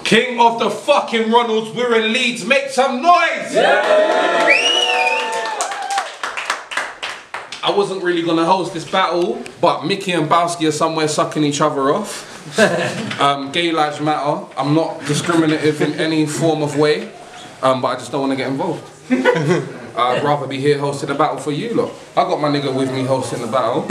King of the fucking Ronalds, we're in Leeds, make some noise! Yeah. I wasn't really gonna host this battle, but Mickey and Bowski are somewhere sucking each other off. Gay lives matter. I'm not discriminative in any form of way, but I just don't want to get involved. I'd rather be here hosting the battle for you lot. I got my nigga with me hosting the battle.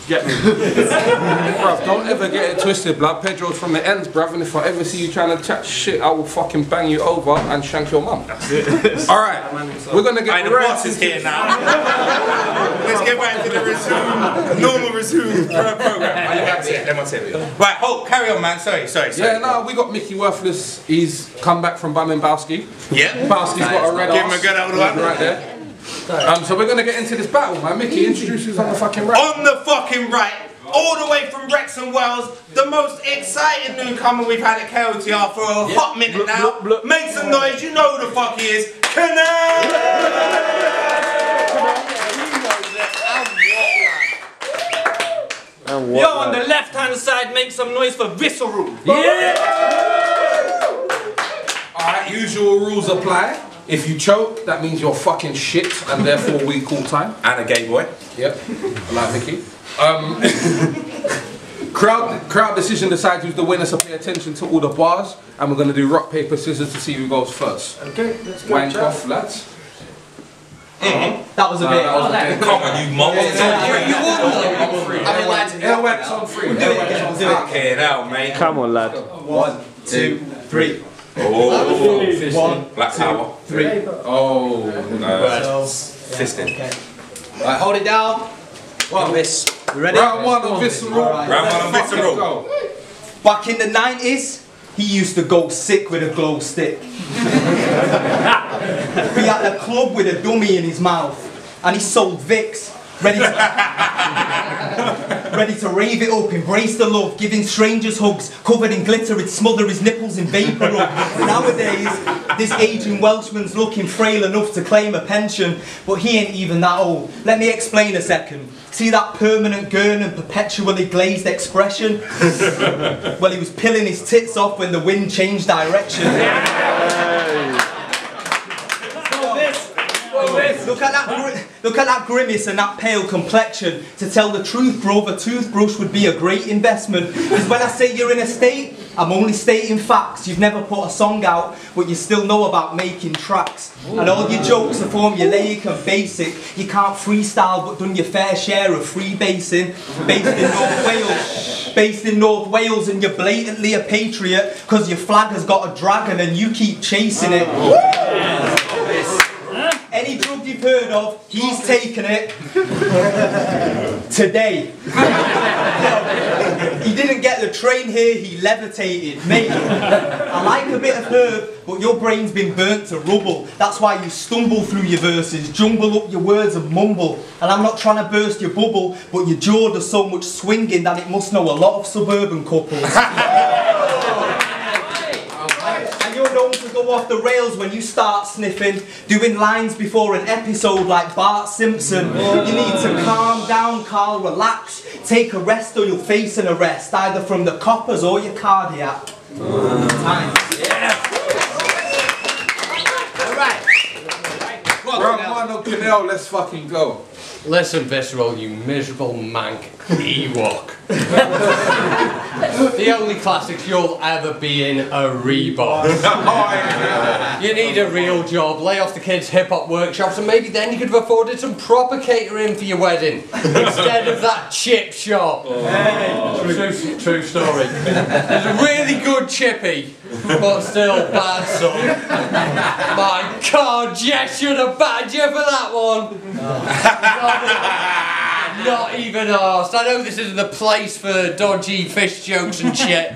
Get me. Bruv, don't ever get it twisted, blood. Pedro's from the ends, bruv, and if I ever see you trying to chat shit, I will fucking bang you over and shank your mum. Alright, we're gonna get the boss is here now. Let's get back to the normal resume program. Right, hold, carry on, man. Sorry. Yeah, no, we got Mickey Worthless. He's come back from bumming Bowski. Yeah. Bowski's got a red ass. Give him a good old one. Right there. So we're gonna get into this battle, man. Mickey, introduce us on the fucking right. On the fucking right, all the way from Wrexham, Wales, the most exciting newcomer we've had at KOTR for a hot minute now. Make some noise, you know who the fuck he is. Kinell! Yo, on the left hand side, make some noise for Visceral. Yeah! Alright, usual rules apply. If you choke, that means you're fucking shit, and therefore we call time. And a gay boy. Yep, I like Mickey. Crowd decision decides who's the winner, so pay attention to all the bars, and we're going to do rock, paper, scissors to see who goes first. Okay, let's go. Wank off, lads. That was a bit. Come on, you mum. Airwax on free. Okay, now, mate. Come on, lad. 1, 2, 3. Oh, 1, Black Tower. 3. Oh, Fisting. Right, hold it down. Well, this. You ready? Round 1 on Visceral. Round 1 on Visceral. Back in the 90s, he used to go sick with a glow stick. Be at the club with a dummy in his mouth, and he sold Vicks, ready to rave it up, embrace the love, giving strangers hugs, covered in glitter, he'd smother his nipples in vapour rub. Nowadays, this aging Welshman's looking frail enough to claim a pension, but he ain't even that old. Let me explain a second. See that permanent gurn and perpetually glazed expression? Well, he was pilling his tits off when the wind changed direction. Look at that grimace and that pale complexion. To tell the truth, bro, a toothbrush would be a great investment. Because when I say you're in a state, I'm only stating facts. You've never put a song out, but you still know about making tracks. And all your jokes are formulaic and basic. You can't freestyle, but done your fair share of freebasing. Based in North Wales, and you're blatantly a patriot because your flag has got a dragon and you keep chasing it. Any drug you've heard of, he's taken it today. He didn't get the train here, he levitated. Mate, I like a bit of herb, but your brain's been burnt to rubble. That's why you stumble through your verses, jumble up your words and mumble. And I'm not trying to burst your bubble, but your jaw does so much swinging that it must know a lot of suburban couples. You're known to go off the rails when you start sniffing, doing lines before an episode like Bart Simpson. You need to calm down, Carl, relax, take a rest or you'll face an arrest, either from the coppers or your cardiac. Time. Yeah. Alright. Round 1 on Kinell, let's fucking go. Listen, Visceral, you miserable mank Ewok. The only classics you'll ever be in are Reebok. You need a real job, lay off the kids' hip-hop workshops, and maybe then you could have afforded some proper catering for your wedding, instead of that chip shop. True story. There's a really good chippy, but still bad, son. My God, Jess should have banned you for that one. Not even arsed. I know this isn't the place for dodgy fish jokes and shit,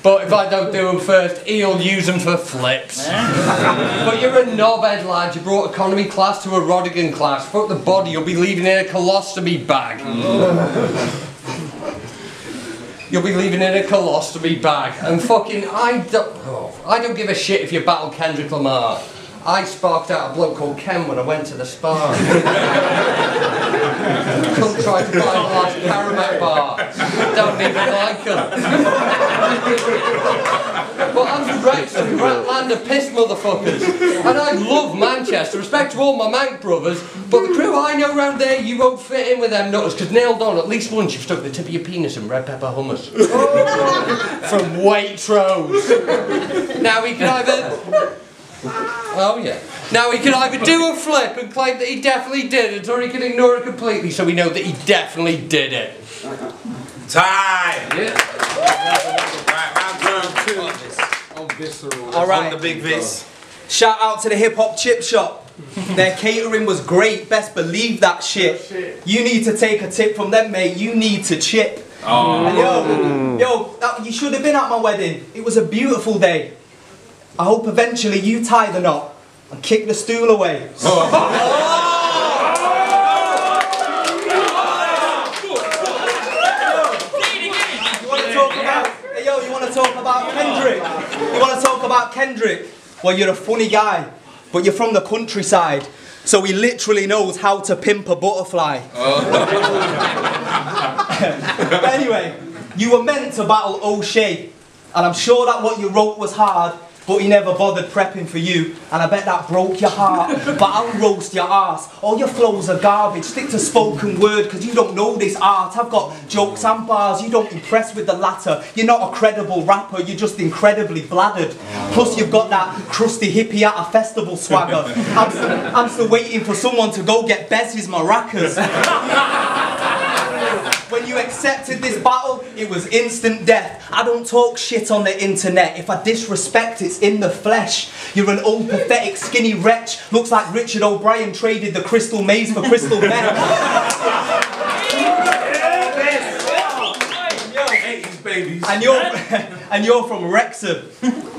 but if I don't do them first, he'll use them for flips. But you're a knobhead, lad. You brought economy class to a Rodigan class. Fuck the body, you'll be leaving in a colostomy bag. You'll be leaving in a colostomy bag. And fucking, I don't give a shit if you battle Kendrick Lamar. I sparked out a bloke called Ken when I went to the spa. Couldn't try to buy a large Karamak bar. Don't even like them. But I'm from Wrexham, land of piss motherfuckers. And I love Manchester, respect to all my Manc brothers, but the crew I know round there, you won't fit in with them nutters, because nailed on, at least once you've stuck the tip of your penis in red pepper hummus. From Waitrose. Now we can either... Oh yeah. Now he can either do a flip and claim that he definitely did it, or he can ignore it completely so we know that he definitely did it. Time! Yeah. Right, round two. On Visceral. Alright. The big Vis. Shout out to the Hip Hop Chip Shop. Their catering was great, best believe that shit. You need to take a tip from them, mate, you need to chip. And you should have been at my wedding. It was a beautiful day. I hope eventually you tie the knot and kick the stool away. You want to talk about Kendrick? You want to talk about Kendrick? Well, you're a funny guy, but you're from the countryside, so he literally knows how to pimp a butterfly. But anyway, you were meant to battle O'Shea, and I'm sure that what you wrote was hard, but he never bothered prepping for you, and I bet that broke your heart. But I'll roast your arse. All your flows are garbage. Stick to spoken word, because you don't know this art. I've got jokes and bars, you don't impress with the latter. You're not a credible rapper, you're just incredibly bladdered. Plus you've got that crusty hippie at a festival swagger. I'm still waiting for someone to go get Bez's maracas. When you accepted this battle, it was instant death. I don't talk shit on the internet. If I disrespect, it's in the flesh. You're an old, pathetic, skinny wretch. Looks like Richard O'Brien traded the crystal maze for crystal meth. And you're from Wrexham.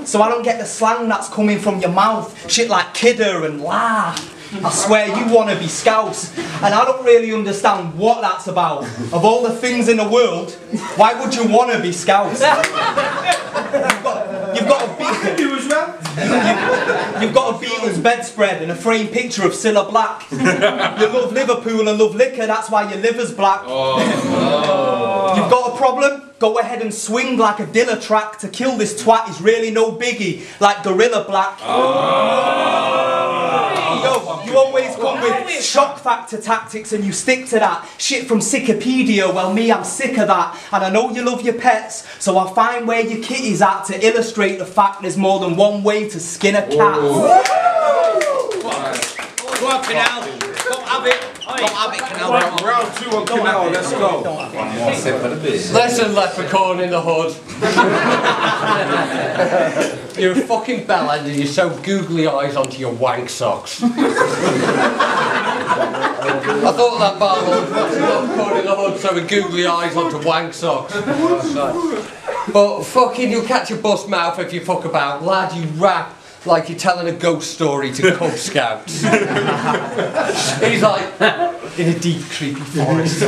So I don't get the slang that's coming from your mouth. Shit like kidder and la. I swear you want to be Scouse, and I don't really understand what that's about. Of all the things in the world, why would you want to be Scouse? You've got a Beatles bedspread and a framed picture of Cilla Black. You love Liverpool and love liquor, that's why your liver's black. You've got a problem? Go ahead and swing like a Dilla track. To kill this twat is really no biggie, like Gorilla Black. You always come with shock factor tactics and you stick to that. Shit from Wikipedia, well me I'm sick of that. And I know you love your pets, so I'll find where your kitty's at to illustrate the fact there's more than one way to skin a cat. Go on, Kinell. Don't have it. Don't have it, Kinell. Round two on Kinell, let's go. Listen, leprechaun in the hood. You're a fucking bellend and you sew googly eyes onto your wank socks. I thought that battle was leprechaun in the hood sewing googly eyes onto wank socks. But fucking, you'll catch a bust mouth if you fuck about. Lad, you rap like you're telling a ghost story to Cub Scouts. He's like, in a deep, creepy forest.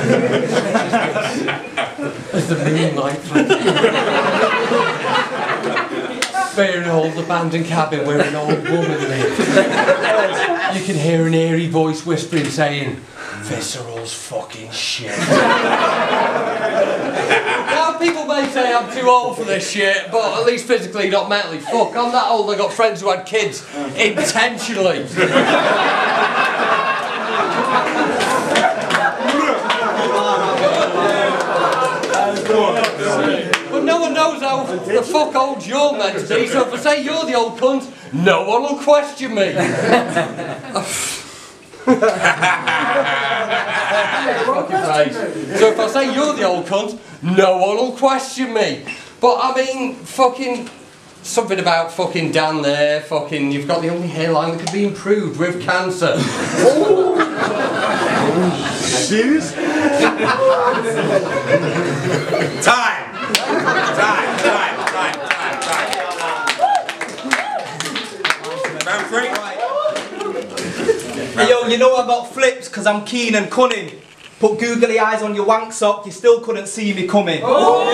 As the moonlight Bear an old abandoned cabin where an old woman lived. You can hear an eerie voice whispering saying, Visceral's fucking shit. Now people may say I'm too old for this shit, but at least physically, not mentally. Fuck, I'm that old I got friends who had kids intentionally. But no one knows how the fuck old you're meant to be, so if I say you're the old cunt, no one will question me. So if I say you're the old cunt, no one will question me. But I mean, fucking, something about fucking down there, fucking, you've got the only hairline that could be improved with cancer. Serious? Time! Round three. Hey, yo, you know I got flips because I'm keen and cunning. Put googly eyes on your wank sock, you still couldn't see me coming. Real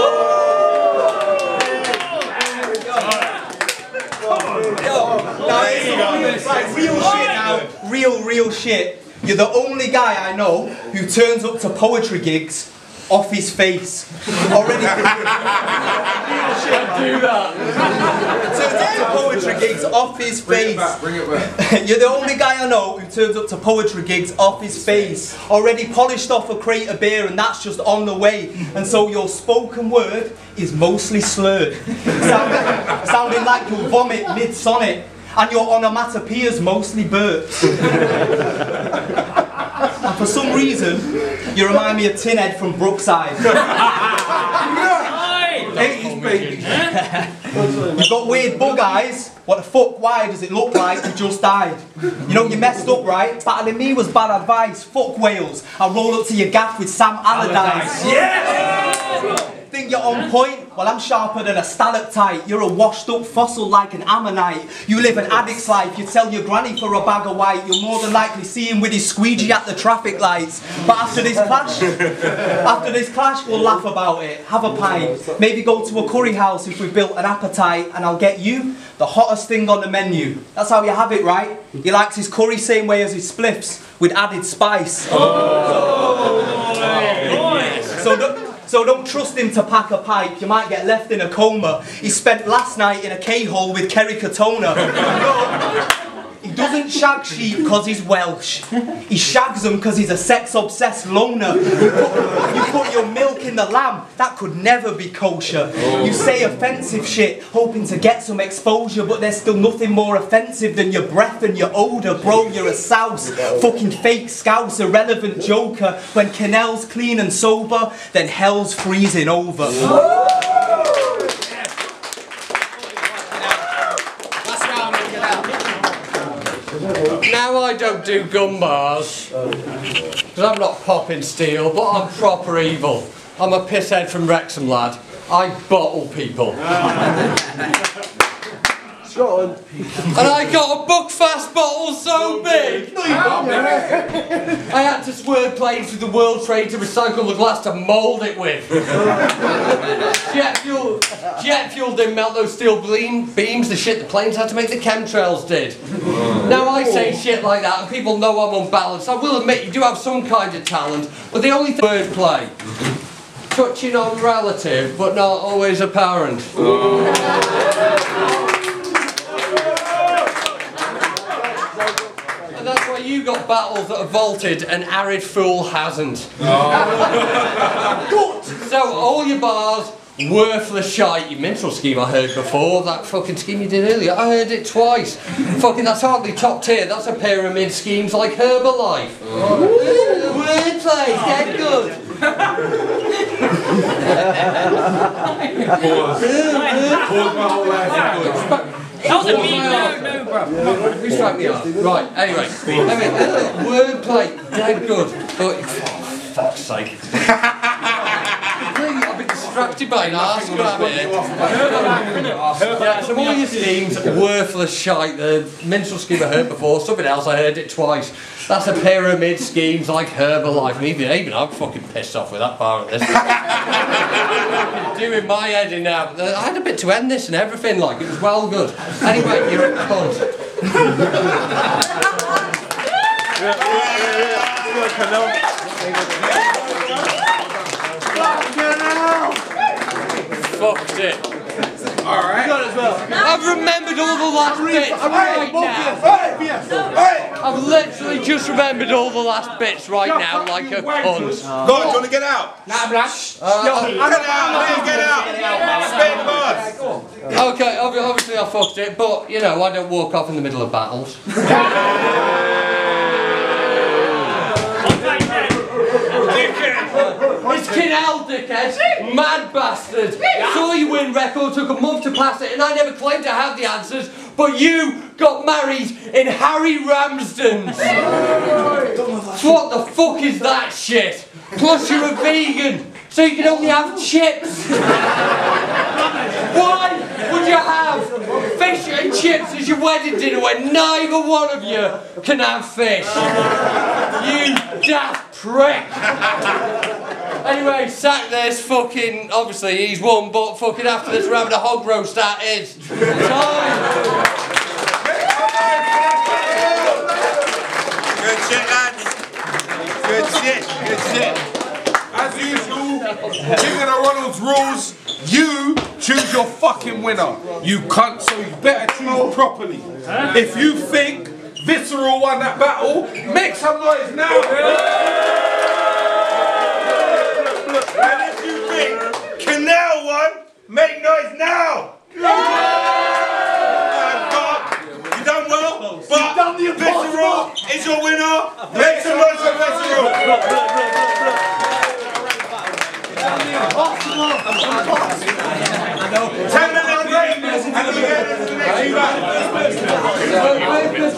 shit now. Real shit. You're the only guy I know who turns up to poetry gigs off his face. Already Do that. turns up to poetry gigs off his face. Bring it back. You're the only guy I know who turns up to poetry gigs off his face. Already polished off a crate of beer and that's just on the way. And so your spoken word is mostly slurred. Sounding like you'll vomit mid-sonnet. And your onomatopoeias mostly burps. And for some reason, you remind me of Tinhead from Brookside. You've got weird bug eyes. What the fuck, why does it look like you just died? You know you messed up, right? Battling me was bad advice. Fuck Wales. I'll roll up to your gaff with Sam Allardyce. Yeah! Think you're on point? Well, I'm sharper than a stalactite. You're a washed up fossil like an ammonite. You live an addict's life. You tell your granny for a bag of white. You'll more than likely see him with his squeegee at the traffic lights. But after this clash, we'll laugh about it. Have a pint. Maybe go to a curry house if we've built an appetite. And I'll get you the hottest thing on the menu. That's how you have it, right? He likes his curry same way as his spliffs, with added spice. So don't trust him to pack a pipe, you might get left in a coma. He spent last night in a K-hole with Kerry Katona. He doesn't shag sheep because he's Welsh. He shags them because he's a sex-obsessed loner. You put your milk in the lamb, that could never be kosher. You say offensive shit, hoping to get some exposure, but there's still nothing more offensive than your breath and your odour. Bro, you're a souse, fucking fake scouse, irrelevant joker. When Kinell's clean and sober, then hell's freezing over. Now I don't do gun bars, because I'm not popping steel, but I'm proper evil. I'm a pisshead from Wrexham, lad. I bottle people. And I got a Buckfast bottle so big! I had to swerve planes through the World Trade to recycle the glass to mould it with. Jet fuel didn't melt those steel beams, the shit the planes had to make the chemtrails did. Now I say shit like that and people know I'm unbalanced. I will admit you do have some kind of talent, but the only thing wordplay. Touching on relative, but not always apparent. That's why you got battles that have vaulted and Arid Fool hasn't. So all your bars, worthless shite. Your minstrel scheme I heard before, that fucking scheme you did earlier, I heard it twice. Fucking that's hardly top tier, that's a pyramid schemes like Herbalife. Wordplay, dead good. Pause my whole life. That was a mean no, bro. Who struck me off? Right, anyway. Wordplay, dead good. But, for fuck's sake. I've been distracted by an arse grab here. Yeah, so all your schemes, worthless shite. The minstrel scheme I heard before, something else I heard it twice. That's a pyramid schemes like Herbalife. And even I'm fucking pissed off with that bar at this. Doing my head in now. I had a bit to end this and everything, like, it was well good. Anyway, you're a cunt. Fucked it. Alright. I've remembered all the last bits right now. I've literally just remembered all the last bits right now like a cunt. Go on, do you want to get out? Get out, please get out. Spin bars. Okay, obviously I fucked it, but you know, I don't walk off in the middle of battles. It's Kinell, dickhead! Mad bastard! Saw you win record, took a month to pass it, and I never claimed to have the answers, but you got married in Harry Ramsden's! What the fuck is that shit? Plus you're a vegan, so you can only have chips! Why would you have fish and chips as your wedding dinner when neither one of you can have fish? You daft prick! Anyway, sack this fucking, obviously he's won, but fucking after this we're having a hog roast at his time! Good shit, lads. Good shit, good shit. As usual, King of the Ronald's rules, you choose your fucking winner. You cunt, so you better choose properly. If you think Visceral won that battle, make some noise now. And if you think Kinell won, make noise now.